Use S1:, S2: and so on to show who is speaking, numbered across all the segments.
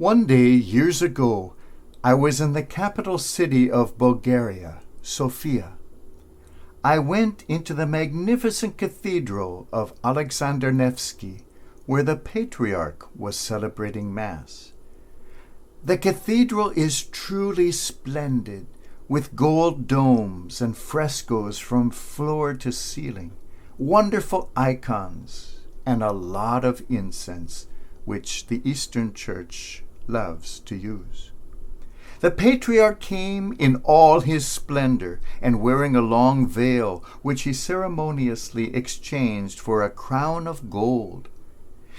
S1: One day, years ago, I was in the capital city of Bulgaria, Sofia. I went into the magnificent cathedral of Alexander Nevsky, where the Patriarch was celebrating Mass. The cathedral is truly splendid, with gold domes and frescoes from floor to ceiling, wonderful icons, and a lot of incense, which the Eastern Church loves to use. The Patriarch came in all his splendor and wearing a long veil, which he ceremoniously exchanged for a crown of gold.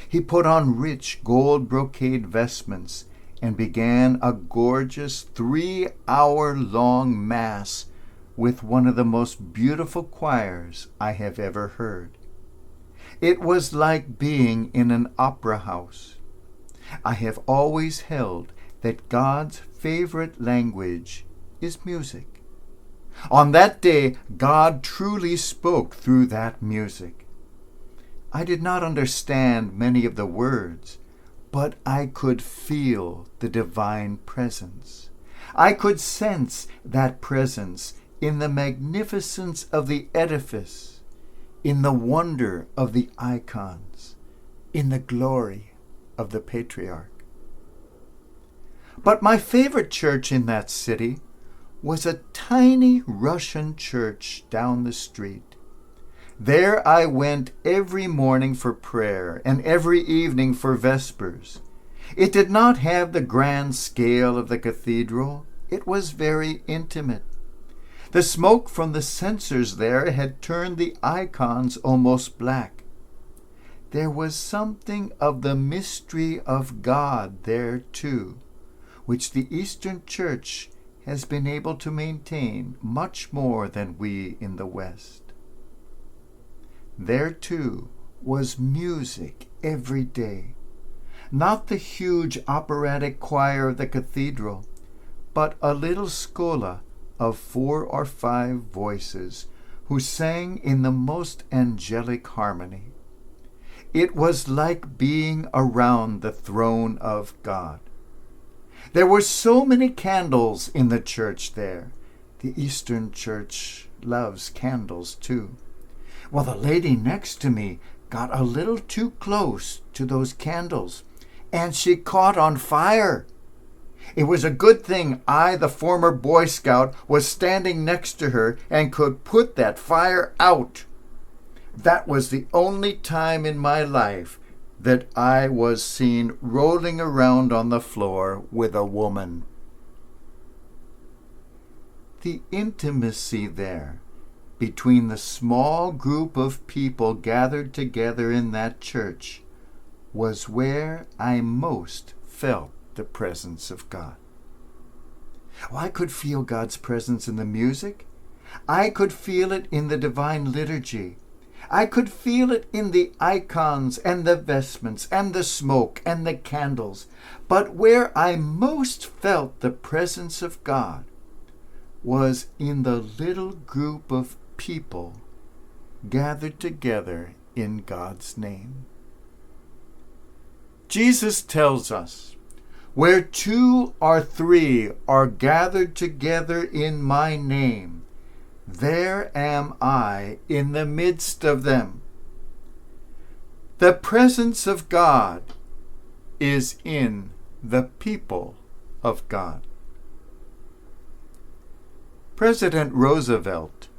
S1: He put on rich gold brocade vestments and began a gorgeous 3-hour-long Mass with one of the most beautiful choirs I have ever heard. It was like being in an opera house. I have always held that God's favorite language is music. On that day, God truly spoke through that music. I did not understand many of the words, but I could feel the divine presence. I could sense that presence in the magnificence of the edifice, in the wonder of the icons, in the glory of the Patriarch. But my favorite church in that city was a tiny Russian church down the street. There I went every morning for prayer and every evening for Vespers. It did not have the grand scale of the cathedral. It was very intimate. The smoke from the censers there had turned the icons almost black. There was something of the mystery of God there too, which the Eastern Church has been able to maintain much more than we in the West. There too was music every day, not the huge operatic choir of the cathedral, but a little schola of 4 or 5 voices who sang in the most angelic harmony. It was like being around the throne of God. There were so many candles in the church there. The Eastern Church loves candles too. Well, the lady next to me got a little too close to those candles, and she caught on fire. It was a good thing I, the former Boy Scout, was standing next to her and could put that fire out. That was the only time in my life that I was seen rolling around on the floor with a woman. The intimacy there between the small group of people gathered together in that church was where I most felt the presence of God. Oh, I could feel God's presence in the music. I could feel it in the divine liturgy. I could feel it in the icons and the vestments and the smoke and the candles. But where I most felt the presence of God was in the little group of people gathered together in God's name. Jesus tells us, "Where 2 or 3 are gathered together in my name, there am I in the midst of them." The presence of God is in the people of God. President Roosevelt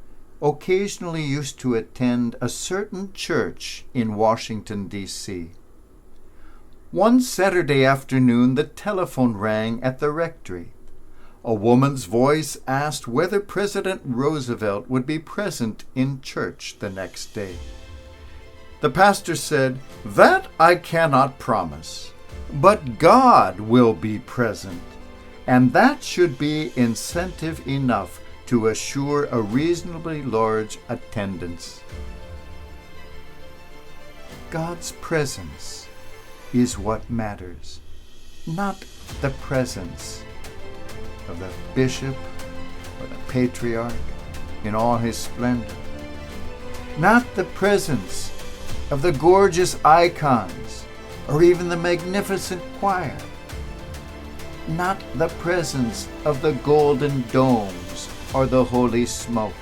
S1: occasionally used to attend a certain church in Washington, D.C. One Saturday afternoon, the telephone rang at the rectory. A woman's voice asked whether President Roosevelt would be present in church the next day. The pastor said, "That I cannot promise, but God will be present, and that should be incentive enough to assure a reasonably large attendance." God's presence is what matters, not the presence of the bishop or the patriarch in all his splendor, not the presence of the gorgeous icons or even the magnificent choir, not the presence of the golden domes or the holy smoke,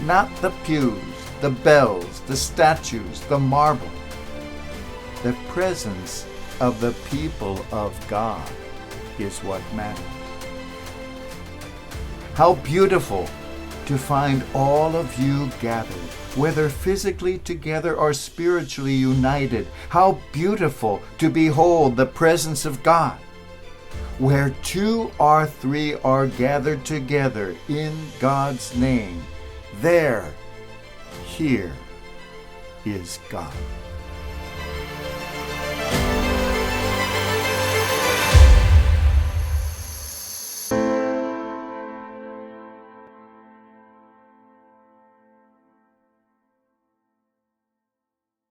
S1: not the pews, the bells, the statues, the marble. The presence of the people of God is what matters. How beautiful to find all of you gathered, whether physically together or spiritually united. How beautiful to behold the presence of God. Where 2 or 3 are gathered together in God's name, here is God.